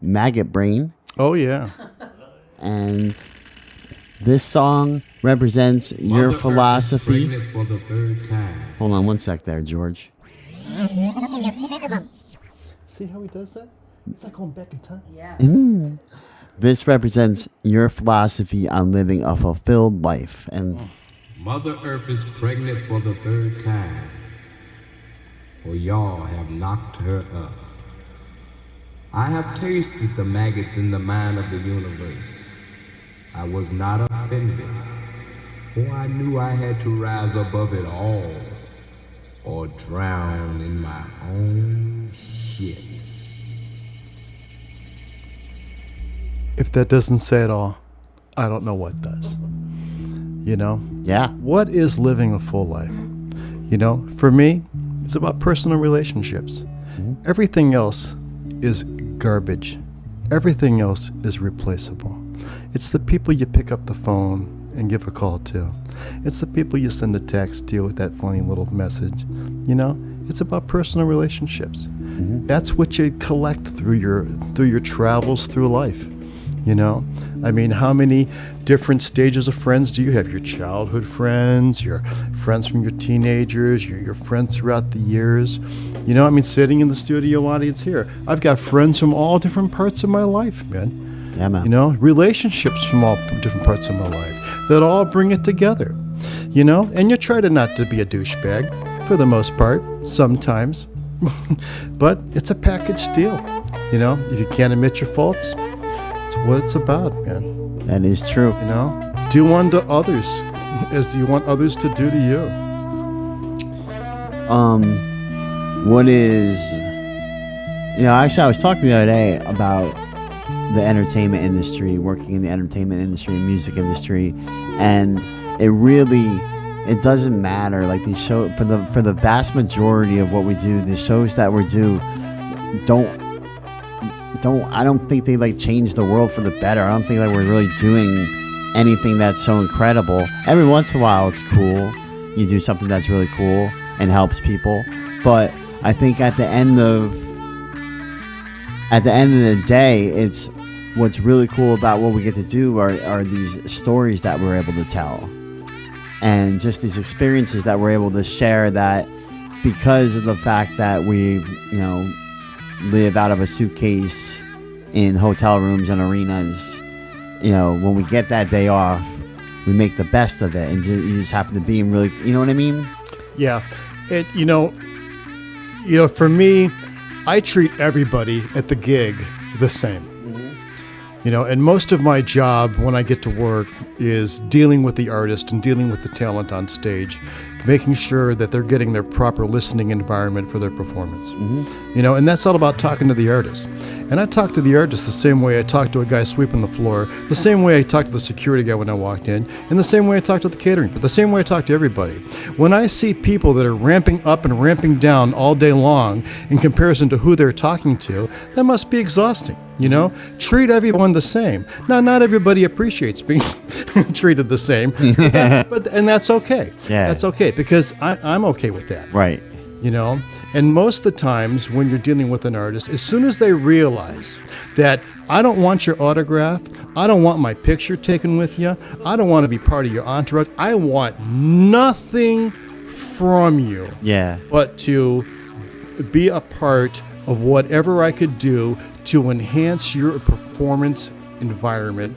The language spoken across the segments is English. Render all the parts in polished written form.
Maggot Brain. Oh, yeah. And this song represents your Mother philosophy. Earth is pregnant for the third time. Hold on one sec there, George. See how he does that? It's like going back in time. Yeah. This represents your philosophy on living a fulfilled life. And Mother Earth is pregnant for the third time. For y'all have knocked her up. I have tasted the maggots in the mind of the universe. I was not offended, for I knew I had to rise above it all, or drown in my own shit. If that doesn't say it all, I don't know what does. You know? yeah, What is living a full life? You know, for me, it's about personal relationships. Everything else is garbage. Everything else is replaceable. It's the people you pick up the phone and give a call to. It's the people you send a text to with that funny little message. You know, it's about personal relationships. That's what you collect through your travels through life. You know, I mean, how many different stages of friends do you have? Your childhood friends, your friends from your teenagers, your friends throughout the years. You know, I mean, sitting in the studio audience here, I've got friends from all different parts of my life, man. yeah, man. You know, relationships from all different parts of my life that all bring it together. You know, and you try to not to be a douchebag for the most part, sometimes. But it's a package deal. You know, if you can't admit your faults, it's what it's about, man. That is true. You know, do unto others as you want others to do to you. What is, actually I was talking the other day about the entertainment industry, working in the entertainment industry and music industry, and it doesn't matter. Like these shows, for the vast majority of what we do, the shows that we do I don't think they like change the world for the better. I don't think that we're really doing anything that's so incredible. Every once in a while it's cool. You do something that's really cool and helps people. But I think at the end of the day, it's what's really cool about what we get to do are these stories that we're able to tell. And just these experiences that we're able to share, that because of the fact that we, live out of a suitcase in hotel rooms and arenas, when we get that day off, we make the best of it, and you just happen to be in really, you know what I mean? Yeah. It, for me, I treat everybody at the gig the same. And most of my job when I get to work is dealing with the artist and dealing with the talent on stage, making sure that they're getting their proper listening environment for their performance. And that's all about talking to the artist. And I talk to the artist the same way I talk to a guy sweeping the floor, the same way I talk to the security guy when I walked in, and the same way I talk to the catering, but the same way I talk to everybody. When I see people that are ramping up and ramping down all day long in comparison to who they're talking to, that must be exhausting. Treat everyone the same. Now, not everybody appreciates being treated the same, and that's okay. Yeah. That's okay, because I'm okay with that. Right. And most of the times when you're dealing with an artist, as soon as they realize that I don't want your autograph, I don't want my picture taken with you, I don't want to be part of your entourage, I want nothing from you, but to be a part of whatever I could do to enhance your performance environment.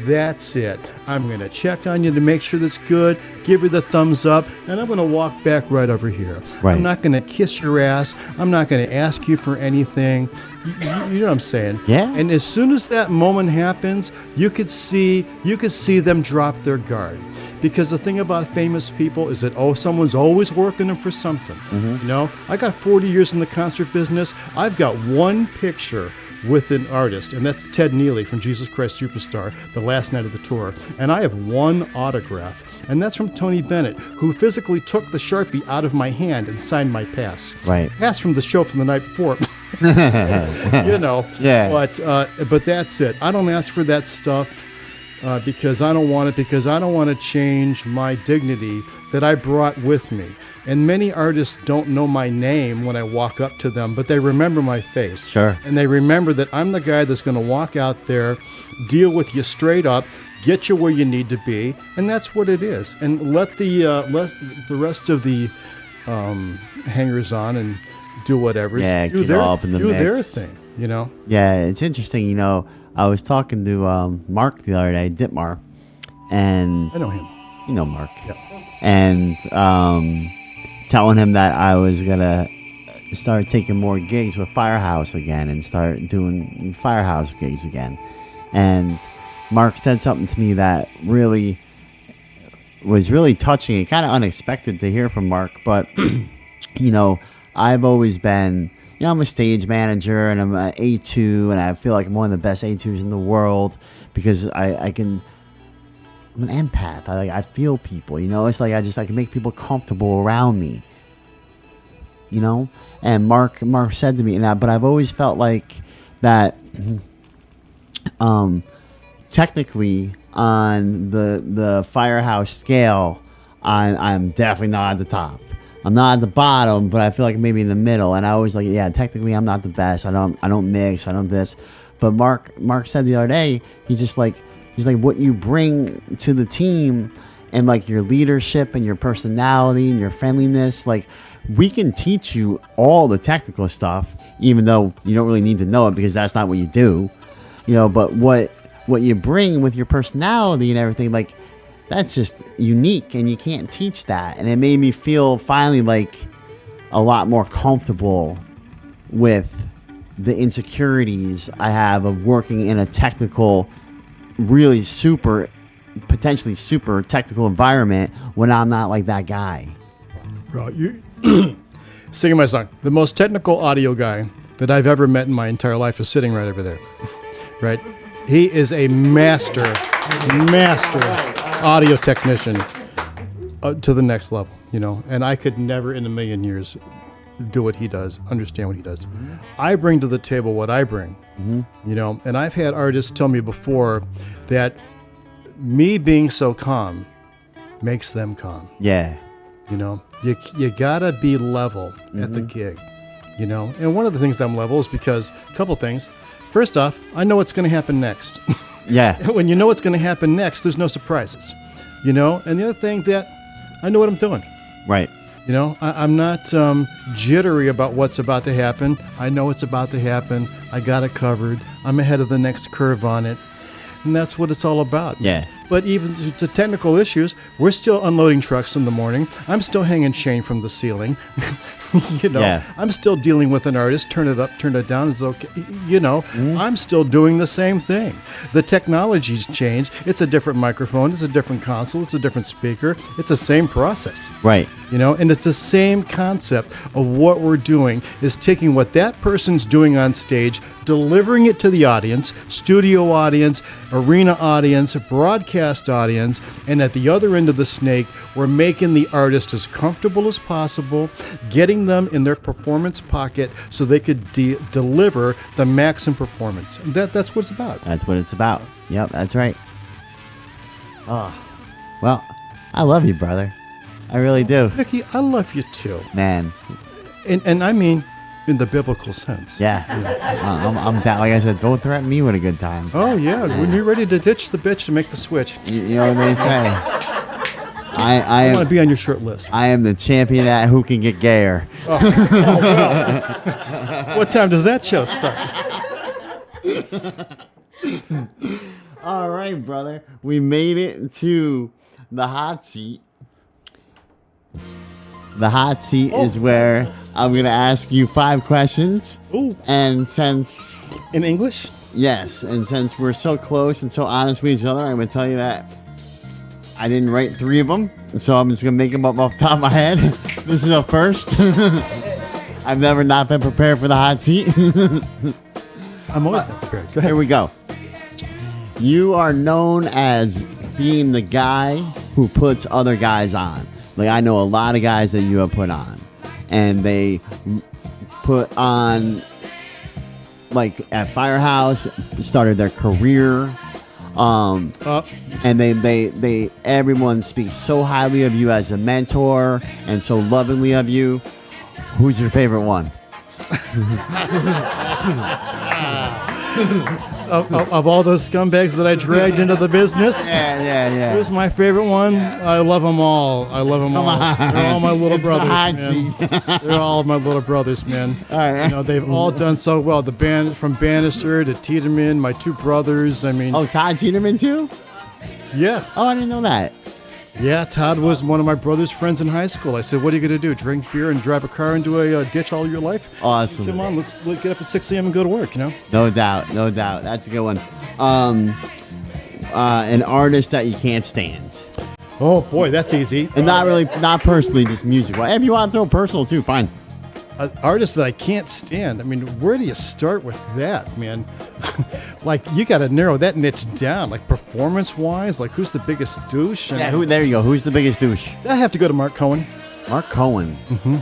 That's it. I'm going to check on you to make sure that's good, give you the thumbs up, and I'm going to walk back right over here. Right. I'm not going to kiss your ass. I'm not going to ask you for anything. You know what I'm saying? Yeah. And as soon as that moment happens, you could see them drop their guard. Because the thing about famous people is that, someone's always working them for something. I got 40 years in the concert business. I've got one picture with an artist, and that's Ted Neely from Jesus Christ Superstar, the last night of the tour. And I have one autograph, and that's from Tony Bennett, who physically took the Sharpie out of my hand and signed my pass. Right. Pass from the show from the night before. Yeah. But that's it. I don't ask for that stuff because I don't want it, because I don't want to change my dignity that I brought with me. And many artists don't know my name when I walk up to them, but they remember my face. Sure. And they remember that I'm the guy that's going to walk out there, deal with you straight up, get you where you need to be, and that's what it is. And let the rest of the hangers on and do whatever. Yeah, do get all up in the mix. their thing. You know. Yeah, it's interesting. You know, I was talking to Mark the other day, Ditmar, and I know him. You know Mark. Yeah. And telling him that I was gonna start taking more gigs with Firehouse again and start doing Firehouse gigs again. And Mark said something to me that really was really touching and kind of unexpected to hear from Mark. But you know, I've always been, you know, I'm a stage manager and I'm an A2, and I feel like I'm one of the best A2s in the world because I'm an empath. I feel people, you know. It's like I can make people comfortable around me, you know. And Mark said to me, but I've always felt like that. Technically, on the Firehouse scale, I'm definitely not at the top. I'm not at the bottom, but I feel like maybe in the middle. And I always like, yeah, technically I'm not the best. I don't mix. I don't this. But Mark said the other day, he's like what you bring to the team and like your leadership and your personality and your friendliness, like we can teach you all the technical stuff, even though you don't really need to know it because that's not what you do, you know. But what you bring with your personality and everything, like that's just unique and you can't teach that. And it made me feel finally like a lot more comfortable with the insecurities I have of working in a technical, really potentially super technical environment when I'm not like that guy. Bro, you singing my song. The most technical audio guy that I've ever met in my entire life is sitting right over there. Right? He is a master audio technician to the next level, you know. And I could never in a million years do what he does, understand what he does. Mm-hmm. I bring to the table what I bring, you know. And I've had artists tell me before that me being so calm makes them calm. Yeah. You know, you gotta be level at the gig, you know. And one of the things I'm level is because a couple things. First off, I know what's going to happen next. Yeah. When you know what's going to happen next, there's no surprises, you know. And the other thing that I know what I'm doing. Right. You know, I'm not jittery about what's about to happen. I know it's about to happen. I got it covered. I'm ahead of the next curve on it. And that's what it's all about. Yeah. But even to technical issues, we're still unloading trucks in the morning. I'm still hanging chain from the ceiling. You know, yeah. I'm still dealing with an artist. Turn it up, turn it down. It's okay. You know, I'm still doing the same thing. The technology's changed. It's a different microphone. It's a different console. It's a different speaker. It's the same process. Right. You know, and it's the same concept of what we're doing is taking what that person's doing on stage, delivering it to the audience, studio audience, arena audience, broadcast audience, and at the other end of the snake, we're making the artist as comfortable as possible, getting them in their performance pocket so they could deliver the maximum performance. And that's what it's about. That's what it's about. Yep, that's right. Oh, well, I love you, brother. I really do. Vicky, I love you too. Man. And I mean in the biblical sense. Yeah. I'm down. Like I said, don't threaten me with a good time. Oh, yeah. When you're ready to ditch the bitch and make the switch. You know what they say. I want to be on your short list. I am the champion at who can get gayer. Oh, what time does that show start? All right, brother. We made it to the hot seat. The hot seat is where I'm going to ask you 5 questions. Ooh. And since... In English? Yes. And since we're so close and so honest with each other, I'm going to tell you that I didn't write 3 of them. So I'm just going to make them up off the top of my head. This is a first. I've never not been prepared for the hot seat. I'm always not prepared. Go ahead. Here we go. You are known as being the guy who puts other guys on. Like, I know a lot of guys that you have put on, and they put on, like, at Firehouse, started their career. And they everyone speaks so highly of you as a mentor and so lovingly of you. Who's your favorite one? Of all those scumbags that I dragged into the business, Yeah. who's my favorite one? I love them all. They're all my little brothers, man. They're all my little brothers, man. All right. You know, they've all done so well. The band from Bannister to Tiedemann, my two brothers. I mean, Oh, Todd Tiedemann too? yeah. Oh, I didn't know that. Yeah, Todd was one of my brother's friends in high school. I said, what are you going to do? Drink beer and drive a car into a ditch all your life? Awesome. Come on, let's get up at 6 a.m. and go to work, you know? No doubt. That's a good one. An artist that you can't stand. Oh, boy, that's easy. And not personally, just music. Well, if you want to throw personal too, fine. An artist that I can't stand. I mean, where do you start with that, man? Like, you got to narrow that niche down. Like, performance-wise, like, who's the biggest douche? Yeah, there you go. Who's the biggest douche? I have to go to Mark Cohen. Mark Cohen. Mm-hmm.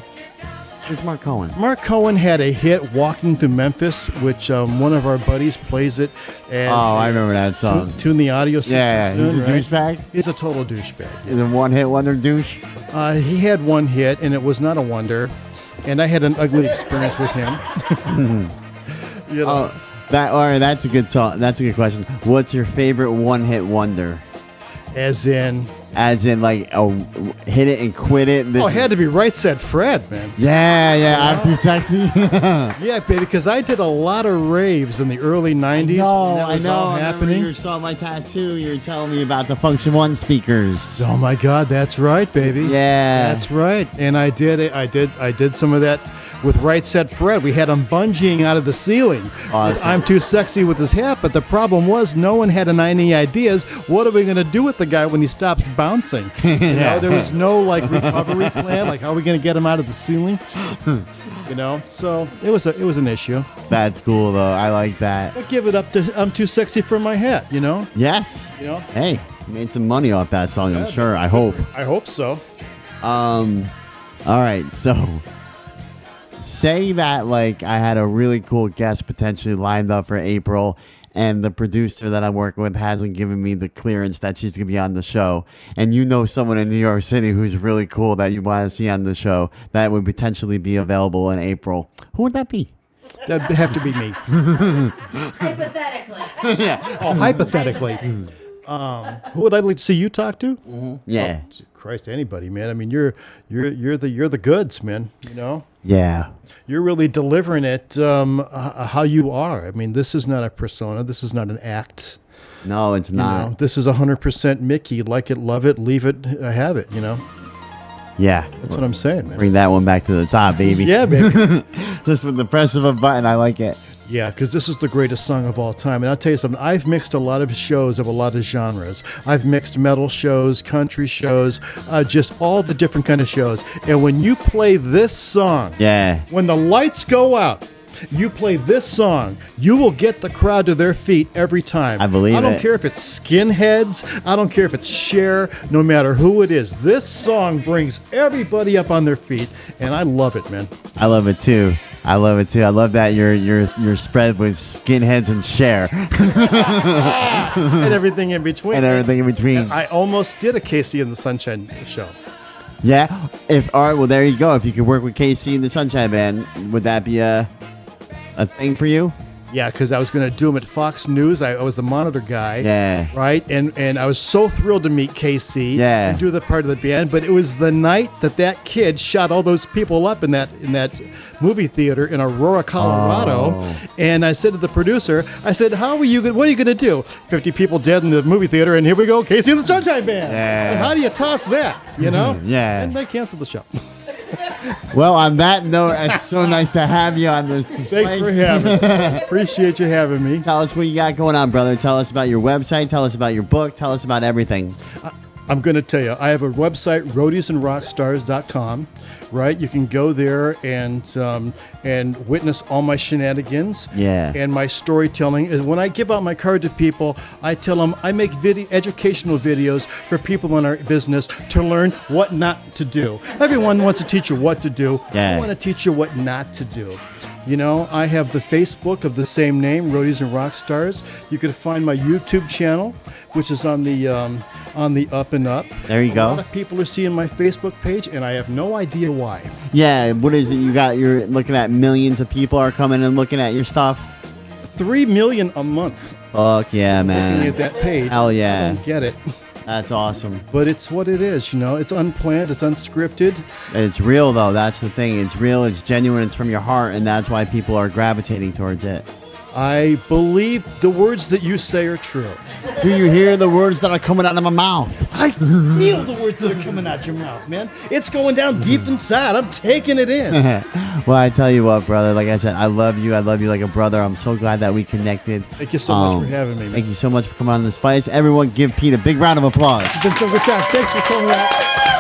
Who's Mark Cohen? Mark Cohen had a hit, Walking Through Memphis, which one of our buddies plays it as I remember that song. Tune the audio system. Yeah, he's a douchebag? He's a total douchebag. Is it one-hit wonder douche? He had one hit, and it was not a wonder. And I had an ugly experience with him. You know. That's a good song. That's a good question. What's your favorite one-hit wonder? As in, like, hit it and quit it. it had to be Right Said Fred, man. Yeah, I'm too sexy. Yeah, baby, because I did a lot of raves in the early 90s. I know. All happening. You saw my tattoo. You were telling me about the Function One speakers. Oh my God, that's right, baby. Yeah, that's right. And I did some of that with Right Said Fred. We had him bungeeing out of the ceiling. Awesome. I'm Too Sexy with his hat, but the problem was no one had any ideas. What are we going to do with the guy when he stops bouncing? You know, there was no like recovery plan. Like, how are we going to get him out of the ceiling? You know, so it was an issue. That's cool though. I like that. But give it up to I'm Too Sexy for my hat. You know. Yes. You know. Hey, you made some money off that song. I'm sure. I hope. I hope so. All right. So, say that like I had a really cool guest potentially lined up for April, and the producer that I'm working with hasn't given me the clearance that she's going to be on the show. And you know someone in New York City who's really cool that you want to see on the show that would potentially be available in April. Who would that be? That'd have to be me. Hypothetically. Yeah. Oh, hypothetically. Who would I like to see you talk to? Mm-hmm. Yeah. Oh, Christ, anybody, man. I mean, you're the goods, man. You know. Yeah. You're really delivering it how you are. I mean, this is not a persona. This is not an act. No, it's not. You know, this is 100% Mickey. Like it, love it, leave it, have it. You know. Yeah. That's what I'm saying, man. Bring that one back to the top, baby. Yeah, baby. Just with the press of a button, I like it. Yeah, because this is the greatest song of all time. And I'll tell you something. I've mixed a lot of shows of a lot of genres. I've mixed metal shows, country shows, just all the different kind of shows. And when you play this song, when the lights go out, you play this song, you will get the crowd to their feet every time. I believe it. I don't care if it's Skinheads. I don't care if it's Cher. No matter who it is, this song brings everybody up on their feet, and I love it, man. I love it too. I love that you're spread with Skinheads and Cher. And everything in between. And I almost did a Casey and the Sunshine show. Yeah. All right. Well, there you go. If you could work with KC and the Sunshine Band, would that be a thing for you? Yeah, because I was going to do them at Fox News. I was the monitor guy. Yeah. Right? And I was so thrilled to meet KC and do the part of the band. But it was the night that kid shot all those people up in that movie theater in Aurora, Colorado. Oh. And I said to the producer, I said, what are you going to do? 50 people dead in the movie theater, and here we go, KC and the Sunshine Band. Yeah. And how do you toss that, you know? Yeah. And they canceled the show. Well, on that note, it's so nice to have you on this. Thanks for having me. Appreciate you having me. Tell us what you got going on, brother. Tell us about your website. Tell us about your book. Tell us about everything. I'm going to tell you, I have a website, roadiesandrockstars.com. Right, you can go there and witness all my shenanigans. Yeah. And my storytelling is when I give out my card to people, I tell them I make educational videos for people in our business to learn what not to do. Everyone wants to teach you what to do. Yeah. I want to teach you what not to do. You know, I have the Facebook of the same name, Roadies and Rock Stars. You can find my YouTube channel, which is on the up and up. There you A go. lot of people are seeing my Facebook page, and I have no idea why. Yeah, what is it? You're looking at millions of people are coming and looking at your stuff. 3 million a month Fuck yeah, looking man. at that page. Hell yeah. I don't get it. That's awesome. But it's what it is, you know. It's unplanned. It's unscripted. And it's real, though. That's the thing. It's real. It's genuine. It's from your heart. And that's why people are gravitating towards it. I believe the words that you say are true. Do you hear the words that are coming out of my mouth? I feel the words that are coming out your mouth, man. It's going down deep inside. I'm taking it in. Well, I tell you what, brother. Like I said, I love you. I love you like a brother. I'm so glad that we connected. Thank you so much for having me, man. Thank you so much for coming on The Spice. Everyone give Pete a big round of applause. It's been so good time. Thanks for coming out.